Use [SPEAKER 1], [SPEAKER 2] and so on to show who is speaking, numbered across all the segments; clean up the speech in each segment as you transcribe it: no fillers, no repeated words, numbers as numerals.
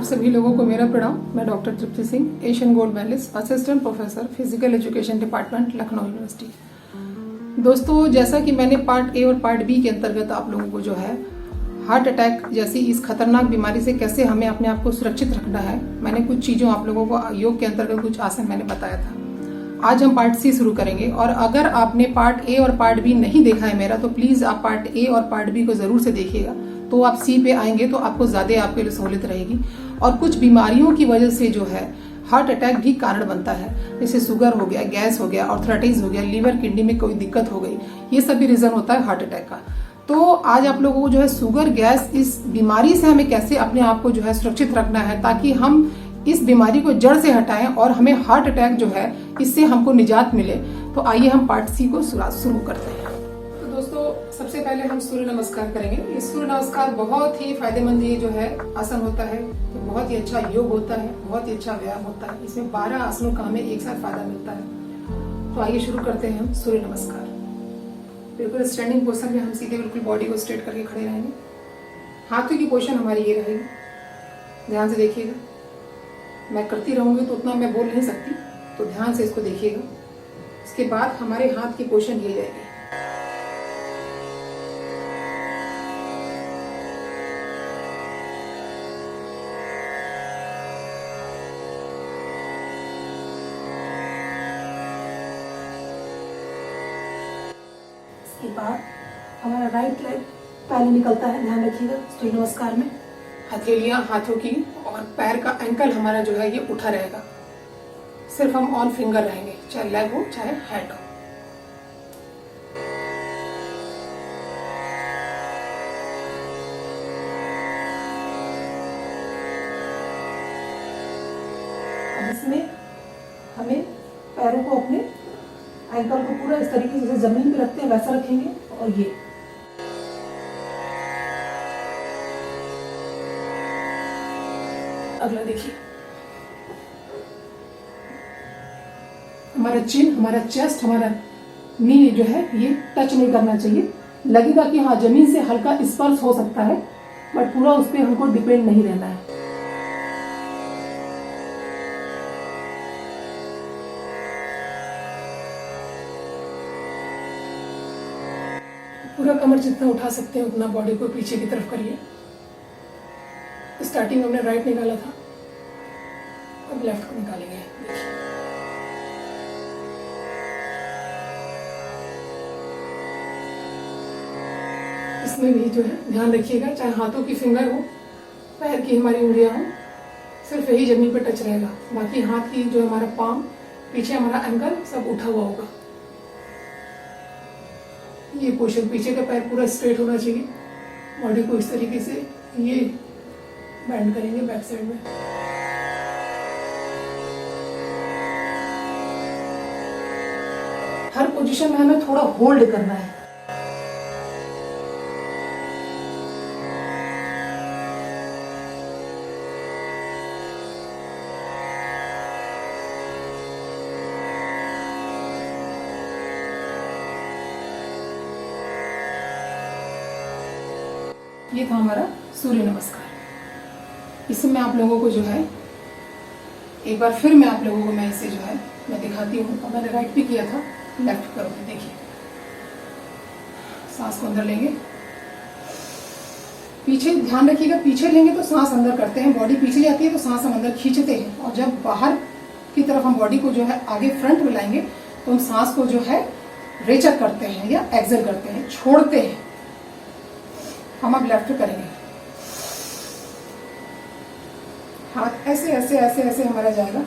[SPEAKER 1] आप सभी लोगों को मेरा प्रणाम। मैं doctor Tripti Singh, Asian gold medallist, assistant professor physical education department, Lucknow university. दोस्तों, जैसा कि मैंने पार्ट ए और पार्ट बी के अंतर्गत आप लोगों को जो है हार्ट अटैक जैसी इस खतरनाक बीमारी से कैसे हमें अपने आप को सुरक्षित रखना है, मैंने कुछ चीज़ों आप लोगों को योग के अंतर्गत कुछ आसन मैंने बताया था। आज हम पार्ट सी शुरू करेंगे और अगर आपने पार्ट ए और पार्ट बी नहीं देखा है मेरा, तो प्लीज़ आप पार्ट ए और पार्ट बी को ज़रूर से देखिएगा। तो आप सी पे आएंगे तो आपको ज़्यादा आपके लिए सहूलियत रहेगी। और कुछ बीमारियों की वजह से जो है हार्ट अटैक भी कारण बनता है, जैसे शुगर हो गया, गैस हो गया, आर्थराइटिस हो गया, लीवर किडनी में कोई दिक्कत हो गई, ये सब भी रीज़न होता है हार्ट अटैक का। तो आज आप लोगों को जो है शुगर, गैस, इस बीमारी से हमें कैसे अपने आप को जो है सुरक्षित रखना है, ताकि हम इस बीमारी को जड़ से हटाएं और हमें हार्ट अटैक जो है इससे हमको निजात मिले। तो आइए हम पार्ट सी को शुरू करते हैं। तो दोस्तों, सबसे पहले हम सूर्य नमस्कार करेंगे। ये सूर्य नमस्कार बहुत ही फायदेमंद ये जो है आसन होता है, तो बहुत ही अच्छा योग होता है, बहुत ही अच्छा व्यायाम होता है। इसमें 12 आसनों का हमें एक साथ फायदा मिलता है। तो आइए शुरू करते हैं हम सूर्य नमस्कार। बिल्कुल स्टैंडिंग पोजीशन में हम सीधे बिल्कुल बॉडी को स्ट्रेट करके खड़े रहेंगे। हाथों की पोजीशन हमारी ये रहेगी, ध्यान से देखिएगा। मैं करती रहूंगी तो उतना मैं बोल नहीं सकती, तो ध्यान से इसको देखिएगा। इसके बाद हमारे हाथ की पोजीशन ये रहेगी। इसके बाद हमारा राइट लेग पहले निकलता है, ध्यान रखिएगा। सूर्य नमस्कार में हथेलियां हाथों की और पैर का एंकल हमारा जो है ये उठा रहेगा। सिर्फ हम ऑन फिंगर रहेंगे, चाहे लेग हो चाहे हैंड हो। अब इसमें हमें पैरों को, अपने एंकल को पूरा इस तरीके से जैसे जमीन पे रखते हैं वैसा रखेंगे। और ये अगला देखिए, हमारा चिन, हमारा चेस्ट, हमारा नी जो है ये टच नहीं करना चाहिए। लगेगा कि हाँ जमीन से हल्का स्पर्श हो सकता है, बट पूरा उस पर हमको डिपेंड नहीं रहना है। पूरा कमर जितना उठा सकते हैं उतना बॉडी को पीछे की तरफ करिए। स्टार्टिंग में हमने राइट निकाला था, अब लेफ्ट को निकालेंगे। इसमें भी जो है ध्यान रखिएगा, चाहे हाथों की फिंगर हो, पैर की हमारी उंगलियां हो, सिर्फ यही जमीन पर टच रहेगा। बाकी हाथ की जो हमारा पाम, पीछे हमारा एंकल सब उठा हुआ होगा। ये पोजीशन, पीछे का पैर पूरा स्ट्रेट होना चाहिए। बॉडी को इस तरीके से ये बैंड करेंगे बैक साइड में। हर पोजीशन में हमें थोड़ा होल्ड करना है। ये था हमारा सूर्य नमस्कार। इसमें आप लोगों को जो है एक बार फिर मैं आप लोगों को मैं इसे जो है मैं दिखाती हूँ। और मैंने राइट भी किया था, लेफ्ट करोगे। देखिए, सांस को अंदर लेंगे, पीछे ध्यान रखिएगा। पीछे लेंगे तो सांस अंदर करते हैं, बॉडी पीछे जाती है तो सांस हम अंदर खींचते हैं। और जब बाहर की तरफ हम बॉडी को जो है आगे फ्रंट में लाएंगे तो हम सांस को जो है रेचक करते हैं या एक्सेल करते हैं, छोड़ते हैं। हम अब लेफ्ट करेंगे। हाथ ऐसे ऐसे ऐसे ऐसे हमारा जाएगा।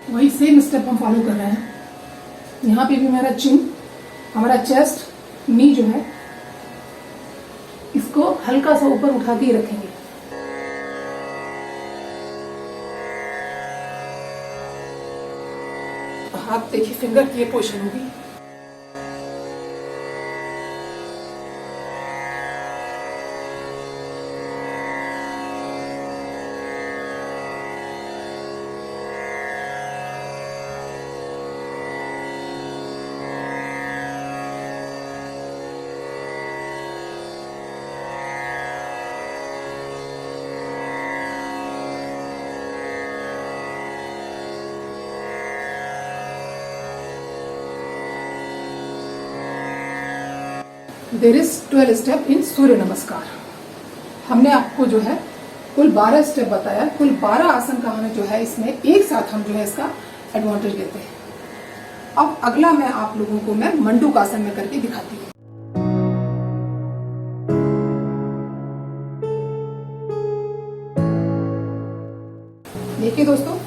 [SPEAKER 1] वही सेम स्टेप हम फॉलो कर रहे हैं। यहाँ पे भी हमारा चिन, हमारा चेस्ट, नी जो है इसको हल्का सा ऊपर उठा के ही रखेंगे। हाथ देखिए, फिंगर की ये पोजीशन होगी। देयर इज 12 स्टेप इन सूर्य नमस्कार। हमने आपको जो है कुल 12 स्टेप बताया, कुल 12 आसन का हमें जो है इसमें एक साथ हम जो है इसका एडवांटेज लेते हैं। अब अगला मैं आप लोगों को मैं मंडूकासन में करके दिखाती हूँ। देखिए दोस्तों,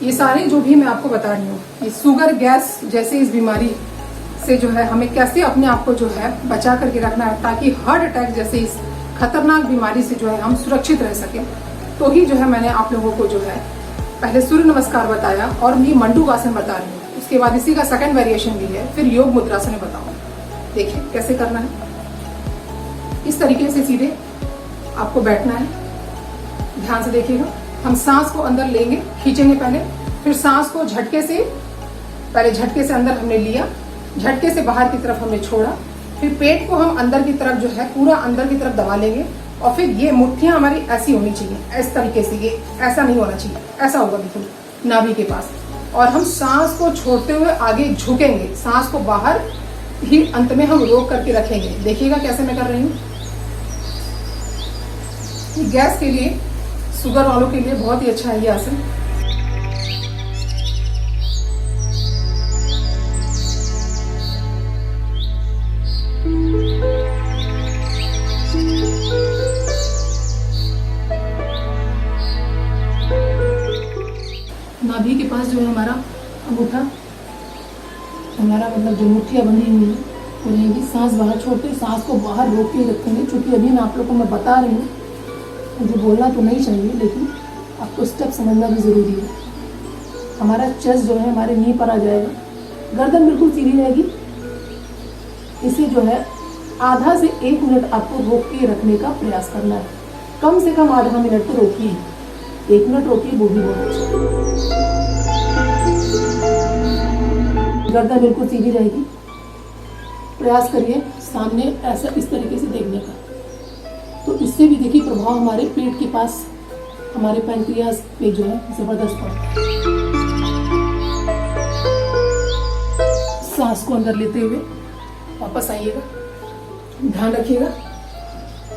[SPEAKER 1] ये सारे जो भी मैं आपको बता रही हूँ, ये शुगर गैस जैसे इस बीमारी से जो है हमें कैसे अपने आप को जो है बचा करके रखना है, ताकि हार्ट अटैक जैसे इस खतरनाक बीमारी से जो है हम सुरक्षित रह सकें। तो ही जो है मैंने आप लोगों को जो है पहले सूर्य नमस्कार बताया और ये मंडूकासन बता रही हूँ। उसके बाद इसी का सेकंड वेरिएशन भी है, फिर योग मुद्रासन बताऊँ। देखिए कैसे करना है। इस तरीके से सीधे आपको बैठना है, ध्यान से देखिएगा। हम सांस को अंदर लेंगे, खींचेंगे पहले, फिर सांस को झटके से, पहले झटके से अंदर हमने लिया, झटके से बाहर की तरफ हमने छोड़ा, फिर पेट को हम अंदर की तरफ जो है पूरा अंदर की तरफ दबा लेंगे और फिर ये मुट्ठियां हमारी ऐसी होनी चाहिए, इस तरीके से। ये ऐसा नहीं होना चाहिए, ऐसा होगा बिल्कुल नाभि के पास। और हम सांस को छोड़ते हुए आगे झुकेंगे, सांस को बाहर ही अंत में हम रोक करके रखेंगे। देखिएगा कैसे मैं कर रही हूँ। गैस के लिए, शुगर वालों के लिए बहुत ही अच्छा है ये आसन। नाभि के पास जो है हमारा अंगूठा, हमारा मतलब जो मुट्ठियाँ बंधी हुई है वो रहेंगी। सांस बाहर छोड़ते हुए सांस को बाहर रोक के रखेंगे। चूंकि अभी मैं आप लोगों को मैं बता रही हूँ, मुझे बोलना तो नहीं चाहिए, लेकिन आपको स्टेप समझना भी ज़रूरी है। हमारा चेस्ट जो है हमारे नी पर आ जाएगा, गर्दन बिल्कुल सीधी रहेगी। इसे जो है आधा से 1 मिनट आपको रोक के रखने का प्रयास करना है। कम से कम आधा मिनट तो रोकिए, 1 मिनट रोकिए वो भी बहुत अच्छा। गर्दन बिल्कुल सीधी रहेगी। प्रयास करिए सामने ऐसा इस तरीके से देखने का, तो इससे भी देखिए प्रभाव हमारे पेट के पास, हमारे पैंक्रियाज पे जो है जबरदस्त पड़ता है। सांस को अंदर लेते हुए वापस आइएगा, ध्यान रखिएगा।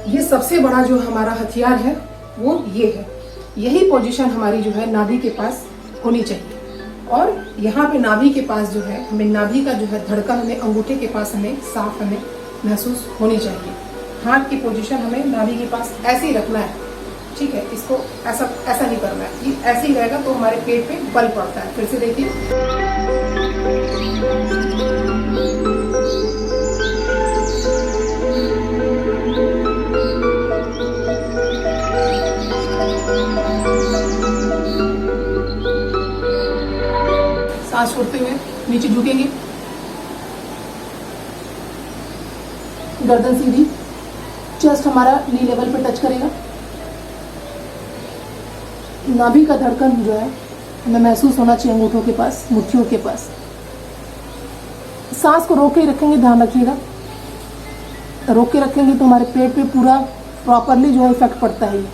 [SPEAKER 1] ये सबसे बड़ा जो हमारा हथियार है वो ये है। यही पोजीशन हमारी जो है नाभि के पास होनी चाहिए। और यहाँ पे नाभि के पास जो है हमें नाभि का जो है धड़कन हमें अंगूठे के पास हमें साफ हमें महसूस होनी चाहिए। हाथ की पोजीशन हमें नाभि के पास ऐसे ही रखना है, ठीक है। इसको ऐसा ऐसा नहीं करना है, ये ऐसे ही रहेगा तो हमारे पेट पे बल पड़ता है। फिर से देखिए, सांस छोड़ते हुए नीचे झुकेंगे, गर्दन सीधी, चेस्ट हमारा नी लेवल पे टच करेगा। नाभि का धड़कन जो है हमें महसूस होना चाहिए अंगूठों के पास, मुट्ठियों के पास। सांस को रोक के रखेंगे, ध्यान रखिएगा। रोक के रखेंगे तो हमारे पेट पे पूरा प्रॉपरली जो है इफेक्ट पड़ता है। ये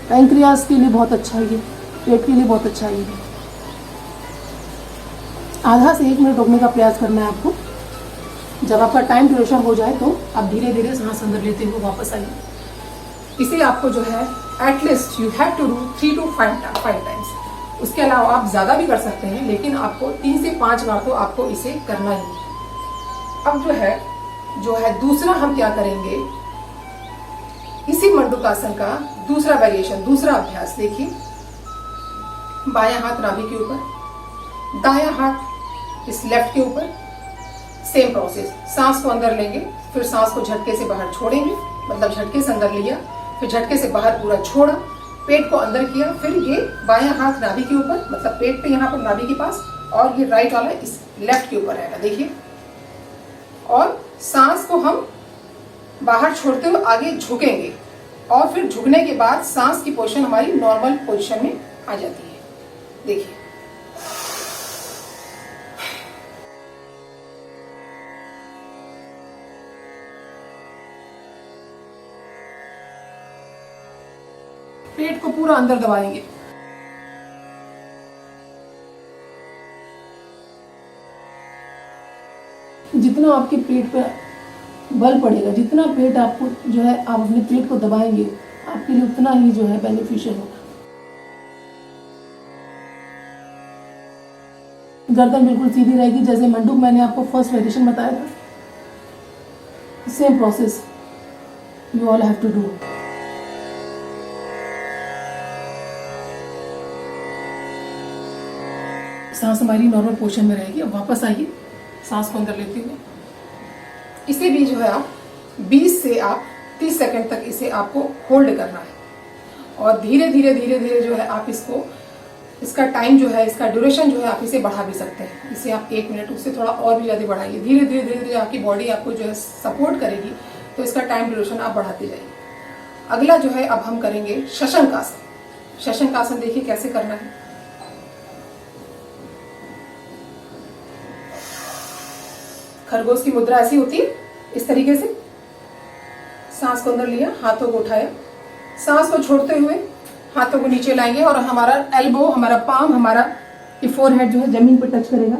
[SPEAKER 1] पैंक्रियाज के लिए बहुत अच्छा है, ये पेट के लिए बहुत अच्छा है। ये आधा से 1 मिनट रोकने का प्रयास करना है आपको। जब आपका टाइम ड्यूरेशन हो जाए तो आप धीरे धीरे सांस अंदर लेते हुए वापस आइए। इसे आपको जो है at least you have to do 3 to 5 times. उसके अलावा आप ज़्यादा भी कर सकते हैं, लेकिन आपको 3 से 5 बार तो आपको इसे करना ही है। अब जो है दूसरा हम क्या करेंगे, इसी मंडूकासन का दूसरा वेरिएशन, दूसरा अभ्यास देखिए। बायां हाथ नाभि के ऊपर, दायां हाथ इस लेफ्ट के ऊपर। सेम प्रोसेस, सांस को अंदर लेंगे, फिर सांस को झटके से बाहर छोड़ेंगे, मतलब झटके से अंदर लिया, फिर झटके से बाहर पूरा छोड़ा, पेट को अंदर किया, फिर ये बायां हाथ नाभि के ऊपर, मतलब पेट पे यहाँ पर नाभि के पास, और ये राइट वाला इस लेफ्ट के ऊपर रहेगा, देखिए। और सांस को हम बाहर छोड़ते हुए आगे झुकेंगे और फिर झुकने के बाद सांस की पोजीशन हमारी नॉर्मल पोजीशन में आ जाती है, देखिए। पेट को पूरा अंदर दबाएंगे। जितना आपके पेट पे बल पड़ेगा, जितना पेट आपको जो है आप अपने पेट को दबाएंगे, आपके लिए उतना ही जो है बेनिफिशियल होगा। गर्दन बिल्कुल सीधी रहेगी, जैसे मंडूक मैंने आपको फर्स्ट वेरिएशन बताया था। Same process you all have to do. सांस हमारी नॉर्मल पोजीशन में रहेगी। अब वापस आइए, सांस को अंदर लेते हुए इसे भी जो है आप 20 से आप 30 सेकंड तक इसे आपको होल्ड करना है और धीरे धीरे धीरे धीरे जो है आप इसका टाइम जो है, इसका ड्यूरेशन जो है आप इसे बढ़ा भी सकते हैं। इसे आप 1 मिनट, उससे थोड़ा और भी ज़्यादा बढ़ाइए। धीरे धीरे धीरे धीरे आपकी बॉडी आपको जो है सपोर्ट करेगी तो इसका टाइम ड्यूरेशन आप बढ़ाते जाइए। अगला जो है अब हम करेंगे शशंक आसन। शशंक आसन देखिए कैसे करना है। खरगोश की मुद्रा ऐसी होती है, इस तरीके से। सांस को अंदर लिया, हाथों को उठाया, सांस को छोड़ते हुए हाथों को नीचे लाएंगे और हमारा एल्बो, हमारा पाम, हमारा ये फोरहेड जो है जमीन पर टच करेगा।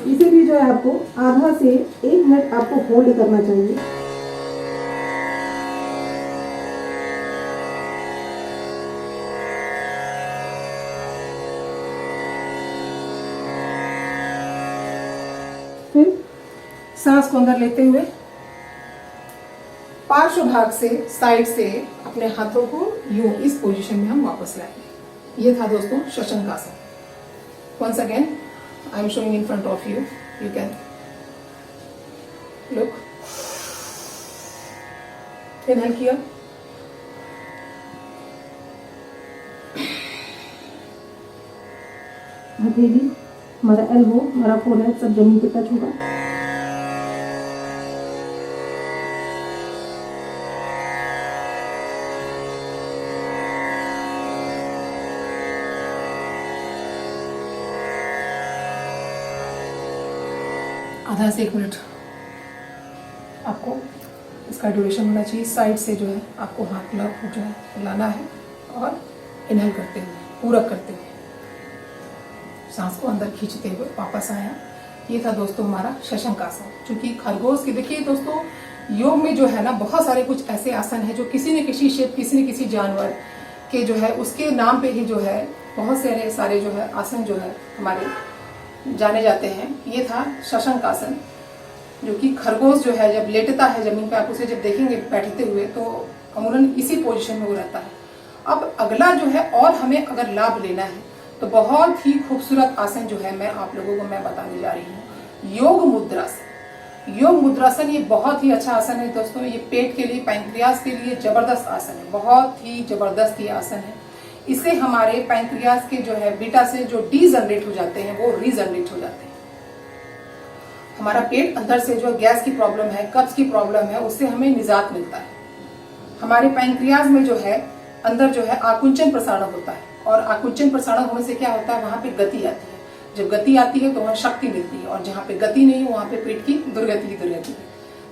[SPEAKER 1] इसे भी जो है आपको आधा से 1 मिनट आपको होल्ड करना चाहिए। फिर सांस को अंदर लेते हुए पार्श्व भाग से, साइड से अपने हाथों को यूं इस पोजीशन में हम वापस लाएंगे। ये था दोस्तों शशंक आसन। Once again I am showing in front of you, you can look. Inhale किया, हथेली, हमारा एल्बो, हमारा फोरहेड सब जमीन पे टच होगा। आधा से 1 मिनट आपको इसका ड्यूरेशन होना चाहिए। साइड से जो है आपको हाथ जो है लाना है और इनहेल करते हुए, पूरक करते हुए, सांस को अंदर खींचते हुए वापस आया। ये था दोस्तों हमारा शशंक आसन। चूंकि खरगोश की, देखिए दोस्तों, योग में जो है ना बहुत सारे कुछ ऐसे आसन है जो किसी न किसी शेप, किसी न किसी जानवर के जो है उसके नाम पे ही जो है बहुत सारे जो है आसन जो है हमारे जाने जाते हैं। ये था शशंक आसन, जो कि खरगोश जो है जब लेटता है जमीन पे, आप उसे जब देखेंगे बैठते हुए तो अमूमन इसी पोजीशन में वो रहता है। अब अगला जो है और हमें अगर लाभ लेना है तो बहुत ही खूबसूरत आसन जो है मैं आप लोगों को मैं बताने जा रही हूँ, योग मुद्रासन। योग मुद्रासन ये बहुत ही अच्छा आसन है दोस्तों। ये पेट के लिए, पैंक्रियाज के लिए जबरदस्त आसन है, बहुत ही जबरदस्त ये आसन है। इससे हमारे पैंक्रियाज के जो है बीटा से जो डी जनरेट हो जाते हैं वो रीजनरेट हो जाते हैं। हमारा पेट अंदर से जो गैस की प्रॉब्लम है, कब्ज की प्रॉब्लम है, उससे हमें निजात मिलता है। हमारे पैंक्रियाज में जो है अंदर जो है आकुंचन प्रसारण होता है और आकुंचन प्रसारण होने से क्या होता है, वहां पे गति आती है। जब गति आती है तो वहां शक्ति मिलती है और जहाँ पे गति नहीं है वहां पे पेट की दुर्गति है।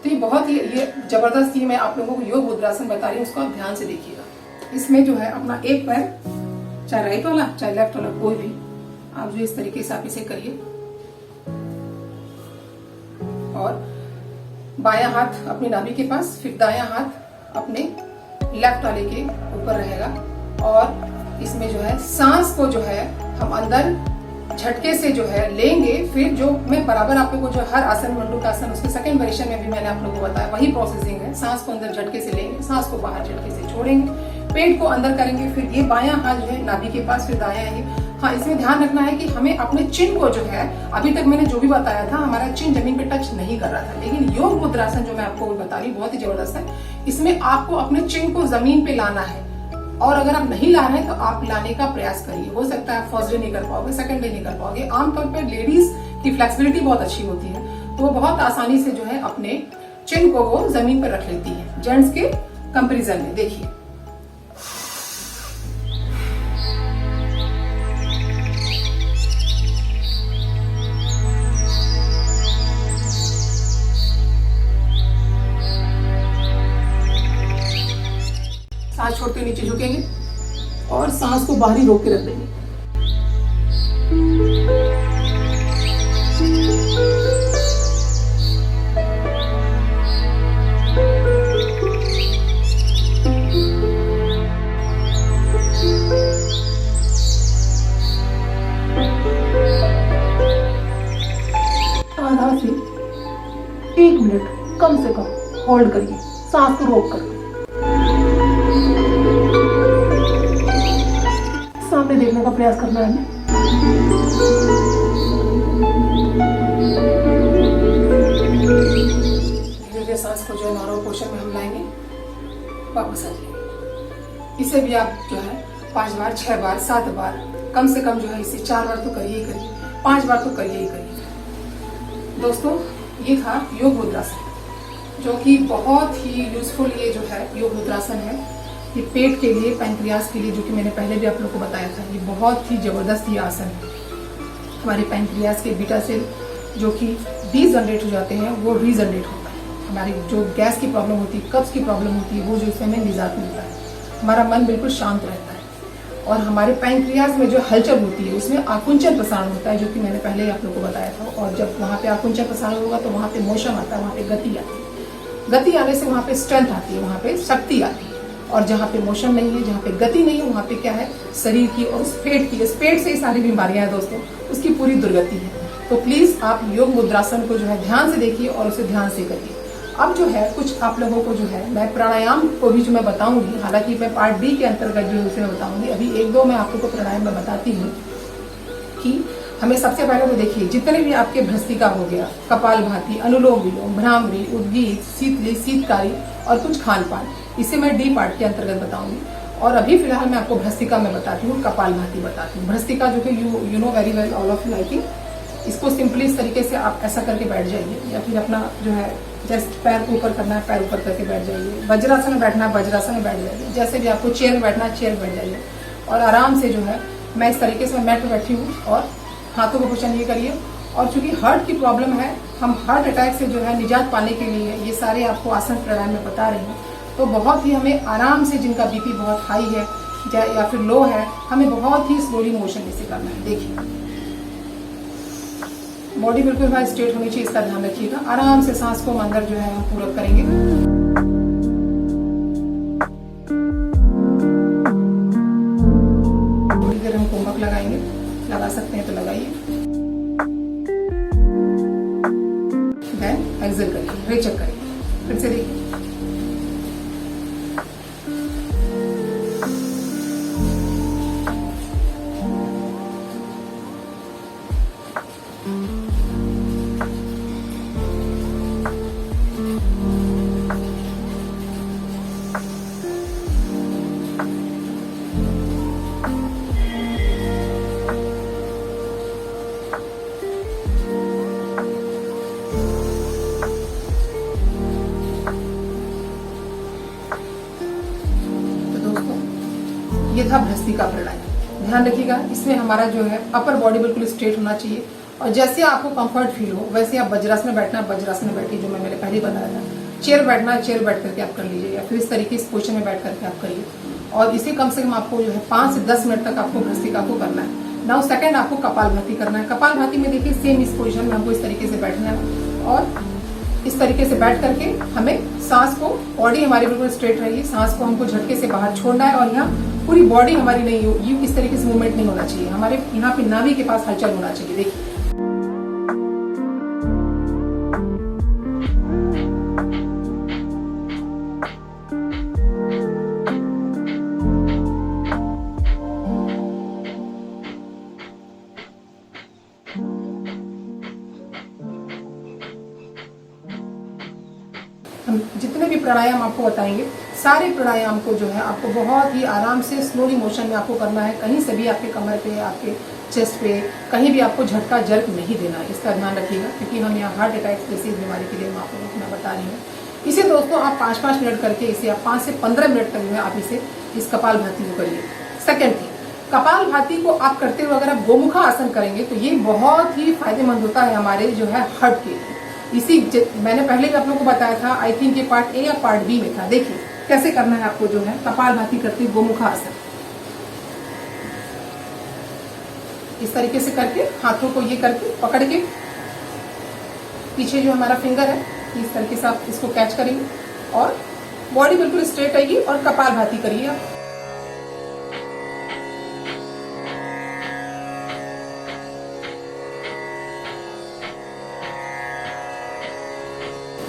[SPEAKER 1] तो ये बहुत ही ये जबरदस्त ही मैं आप लोगों को योग मुद्रासन बता रही हूँ, उसको आप ध्यान से देखिएगा। इसमें जो है अपना एक पैर, चाहे राइट वाला चाहे लेफ्ट वाला, कोई भी आप जो इस तरीके से आप इसे करिए और बायां हाथ अपनी नाभि के पास, फिर दायां हाथ अपने लेफ्ट वाले के ऊपर रहेगा और इसमें जो है सांस को जो है हम अंदर झटके से जो है लेंगे। फिर जो मैं बराबर आप लोगों को जो हर आसन, मंडूक आसन, उसके सेकंड वेरिएशन में भी मैंने आप लोगों को बताया, वही प्रोसेसिंग है। सांस को अंदर झटके से लेंगे, सांस को बाहर झटके से छोड़ेंगे, पेट को अंदर करेंगे, फिर ये बायां हाथ जो है नाभि के पास, फिर दायां है। हाँ, इसमें ध्यान रखना है कि हमें अपने चिन को जो है, अभी तक मैंने जो भी बताया था हमारा चिन जमीन पे टच नहीं कर रहा था, लेकिन योग मुद्रासन जो मैं आपको बता रही हूँ बहुत ही जबरदस्त है। इसमें आपको अपने चिन को जमीन पे लाना है और अगर आप नहीं ला रहे हैं तो आप लाने का प्रयास करिए। हो सकता है फर्स्ट डे नहीं कर पाओगे, सेकंड डे नहीं कर पाओगे। आमतौर पर लेडीज की फ्लेक्सिबिलिटी बहुत अच्छी होती है, तो वो बहुत आसानी से जो है अपने चिन को वो जमीन पर रख लेती है जेंट्स के कंपेरिजन में। देखिए सांस छोड़ते हुए नीचे झुकेंगे और सांस को बाहर ही रोक के रख देंगे। आधा से 1 मिनट कम से कम होल्ड करिए, सांस को रोक कर। सामने देखने का प्रयास करना है हमें। धीरे धीरे सांस को जो है नॉर्मल पोजीशन में हम लाएंगे, वापस आ जाएंगे। इसे भी आप जो है 5 बार, 6 बार, 7 बार, कम से कम जो है इसे 4 बार तो करिए ही करिए, 5 बार तो करिए ही करिए। दोस्तों ये था योग मुद्रासन, जो कि बहुत ही यूजफुल ये जो है योग मुद्रासन है। ये पेट के लिए, पैंक्रियाज के लिए, जो कि मैंने पहले भी आप लोगों को बताया था, ये बहुत ही जबरदस्त ये आसन है। हमारे पैंक्रियाज के बीटा सेल जो कि डीजनरेट हो जाते हैं वो रीजनरेट होता है। हमारी जो गैस की प्रॉब्लम होती है, कब्ज की प्रॉब्लम होती है, वो जो इसमें हमें निजात मिलता है। हमारा मन बिल्कुल शांत रहता है और हमारे पैंक्रियाज में जो हलचल होती है उसमें आकुंचन प्रसारण होता है, जो कि मैंने पहले ही आप लोगों को बताया था। और जब वहाँ पे आकुंचन प्रसारण होगा तो वहाँ पे मोशन आता है, वहाँ पे गति आती है। गति आने से वहाँ पे स्ट्रेंथ आती है, वहाँ पे शक्ति आती है। और जहाँ पे मोशन नहीं है, जहाँ पे गति नहीं है, वहाँ पे क्या है, शरीर की और उस पेट की, इस पेट से ही सारी बीमारियां हैं दोस्तों, उसकी पूरी दुर्गति है। तो प्लीज आप योग मुद्रासन को जो है ध्यान से देखिए और उसे ध्यान से करिए। अब जो है कुछ आप लोगों को जो है मैं प्राणायाम को भी जो मैं बताऊंगी, हालांकि मैं पार्ट डी के अंतर्गत जो है उसे मैं बताऊंगी। अभी 1-2 मैं आप लोगों को प्राणायाम में बताती हूँ कि हमें सबसे पहले तो देखिए, जितने भी आपके भ्रस्त्रिका हो गया, कपालभाति, अनुलोम विलोम, भ्रामरी, उद्गीत, शीतली, शीतकारी और कुछ खान पान, इसे मैं डी पार्ट के अंतर्गत बताऊंगी। और अभी फिलहाल मैं आपको भ्रस्त्रिका में बताती हूँ, कपालभाति बताती हूँ। भ्रस्त्रिका जो है you know very well, all of you, I think. इसको सिंपली इस तरीके से आप ऐसा करके बैठ जाइए, या फिर अपना जो है जस्ट पैर को ऊपर करना है, पैर ऊपर करके बैठ जाइए। वज्रासन में बैठना है, वज्रासन में बैठ जाइए। जैसे भी आपको चेयर में बैठना है, चेयर में बैठ जाइए। और आराम से जो है मैं इस तरीके से मैट पर बैठी हूँ और हाथों को पोषण ये करिए। और चूंकि हार्ट की प्रॉब्लम है, हम हार्ट अटैक से जो है निजात पाने के लिए ये सारे आपको आसन प्राणायाम में बता रही हूँ। तो बहुत ही हमें आराम से, जिनका बीपी बहुत हाई है या फिर लो है, हमें बहुत ही स्लोली मोशन इसे करना है। देखिए बॉडी बिल्कुल भाई स्ट्रेट होनी चाहिए, इसका ध्यान रखिएगा। आराम से सांस को अंदर जो है हम पूरा करेंगे। थोड़ी देर हम कुंभक लगाएंगे, लगा सकते हैं तो लगाइए। देन एक्सेल करिए, रेचक करिए। फिर से देखिए, ये था भ्रस्त्रिका प्राणायाम। ध्यान रखिएगा, इसमें हमारा जो है अपर बॉडी बिल्कुल स्ट्रेट होना चाहिए। और जैसे आपको कंफर्ट फील हो वैसे आप वज्रासन में बैठना, वज्रासन में बैठिए, जो मैंने पहले बताया था। चेयर बैठना, चेयर बैठ करके आप कर लीजिए, या फिर इस तरीके से पोजिशन में बैठ करके आप करिए। और इसे कम से कम आपको जो है 5 से 10 मिनट तक आपको भ्रस्त्रिका को करना है। नाउ सेकंड आपको कपालभाति करना है। कपालभाति में देखिए सेम इस पोजिशन में हमको इस तरीके से बैठना है और इस तरीके से बैठ करके हमें सांस को, बॉडी हमारी बिल्कुल स्ट्रेट रही, सांस को हमको झटके से बाहर छोड़ना है। और यहाँ पूरी बॉडी हमारी नहीं हो, यू इस तरीके से मूवमेंट नहीं होना चाहिए, हमारे यहाँ पे नाभि के पास हलचल होना चाहिए। देखिए हम जितने भी प्राणायाम आपको बताएंगे सारे प्राणायाम को जो है आपको बहुत ही आराम से स्लोली मोशन में आपको करना है। कहीं से भी आपके कमर पे, आपके चेस्ट पे कहीं भी आपको झटका जर्क नहीं देना है, इसका ध्यान रखिएगा, क्योंकि हम यहाँ हार्ट अटैक जैसी बीमारी के लिए मैं आप लोगों को मैं बता रही हूँ। इसे दोस्तों आप 5-5 मिनट करके इसे आप 5 से 15 मिनट तक में आप इस कपाल भाती को करिए। सेकेंड थिंग, कपाल भाती को आप करते हुए अगर आप गोमुखा आसन करेंगे तो ये बहुत ही फायदेमंद होता है हमारे जो है हार्ट के लिए। मैंने पहले भी आप लोगों को बताया था, आई थिंक ये पार्ट ए या पार्ट बी में था। देखिए कैसे करना है आपको जो है कपाल भाती करते हुए गोमुखा आसन। इस तरीके से करके हाथों को ये करके पकड़ के पीछे जो हमारा फिंगर है इस तरीके से आप इसको कैच करेंगे और बॉडी बिल्कुल स्ट्रेट आएगी और कपाल भाती करिए आप।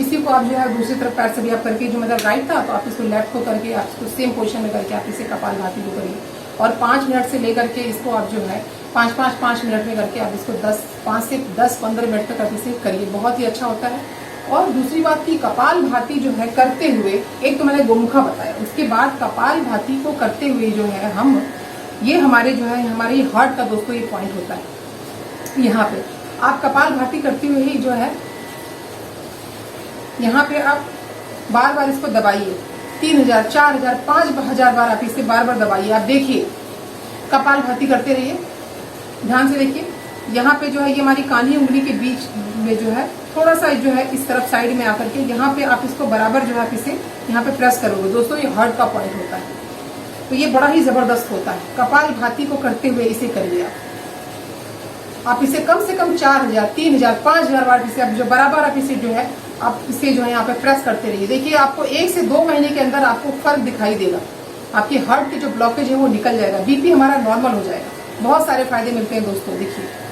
[SPEAKER 1] इसी को आप जो है दूसरी तरफ पैर से भी आप करके, जो मतलब राइट था तो आप इसको लेफ्ट को करके आप इसको सेम पोजीशन में करके आप इसे कपाल भाती को करिए और 5 मिनट से लेकर के इसको आप जो है 5 मिनट में करके आप इसको 5 से 10-15 मिनट तक आप इसे करिए, बहुत ही अच्छा होता है। और दूसरी बात की कपाल भाती जो है करते हुए, एक तो मैंने गोमुखा बताया, उसके बाद कपाल भाती को करते हुए जो है हम ये हमारे जो है हमारे हार्ट का दोस्तों ये पॉइंट होता है। यहाँ पे आप कपाल भाती करते हुए ही जो है यहाँ पे आप बार बार इसको दबाइए, 3000, 4000, 5000 बार आप इसे बार बार दबाइए। आप देखिए कपाल भाती करते रहिए, ध्यान से देखिए। यहाँ पे जो है ये हमारी कान्ही उंगली के बीच में जो है थोड़ा सा जो है इस तरफ साइड में आकर के यहाँ पे आप इसको बराबर जो है आप इसे यहाँ पे प्रेस करोगे दोस्तों, ये हार्ट का पॉइंट होता है, तो ये बड़ा ही जबरदस्त होता है। कपाल भाती को करते हुए इसे करिए आप इसे कम से कम 4000, 3000, 5000 बार इसे आप जो बराबर आप इसे जो है आप इसे जो है यहाँ पे प्रेस करते रहिए। देखिए आपको 1 से 2 महीने के अंदर आपको फर्क दिखाई देगा, आपकी हार्ट की जो ब्लॉकेज है वो निकल जाएगा, बीपी हमारा नॉर्मल हो जाएगा, बहुत सारे फायदे मिलते हैं दोस्तों। देखिए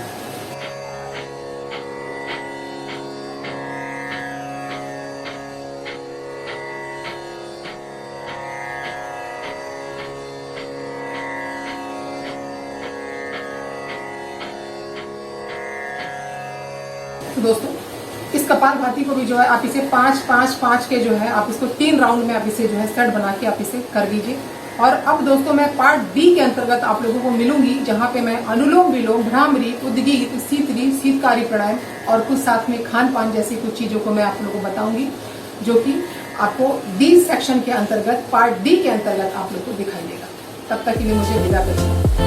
[SPEAKER 1] तो दोस्तों इस कपाल भाती को भी जो है आप इसे 5-5-5 के जो है आप इसको 3 राउंड में आप इसे जो है सेट बना के आप इसे कर दीजिए। और अब दोस्तों मैं पार्ट बी के अंतर्गत आप लोगों को मिलूंगी, जहां पे मैं अनुलोम विलोम, भ्रामरी, उद्गीत, शीतली, शीतकारी प्राणायाम और कुछ साथ में खान पान जैसी कुछ चीजों को मैं आप लोगों को बताऊंगी, जो कि आपको डी सेक्शन के अंतर्गत, पार्ट डी के अंतर्गत आप लोग को दिखाई देगा। तब तक के लिए मुझे विदा करिए।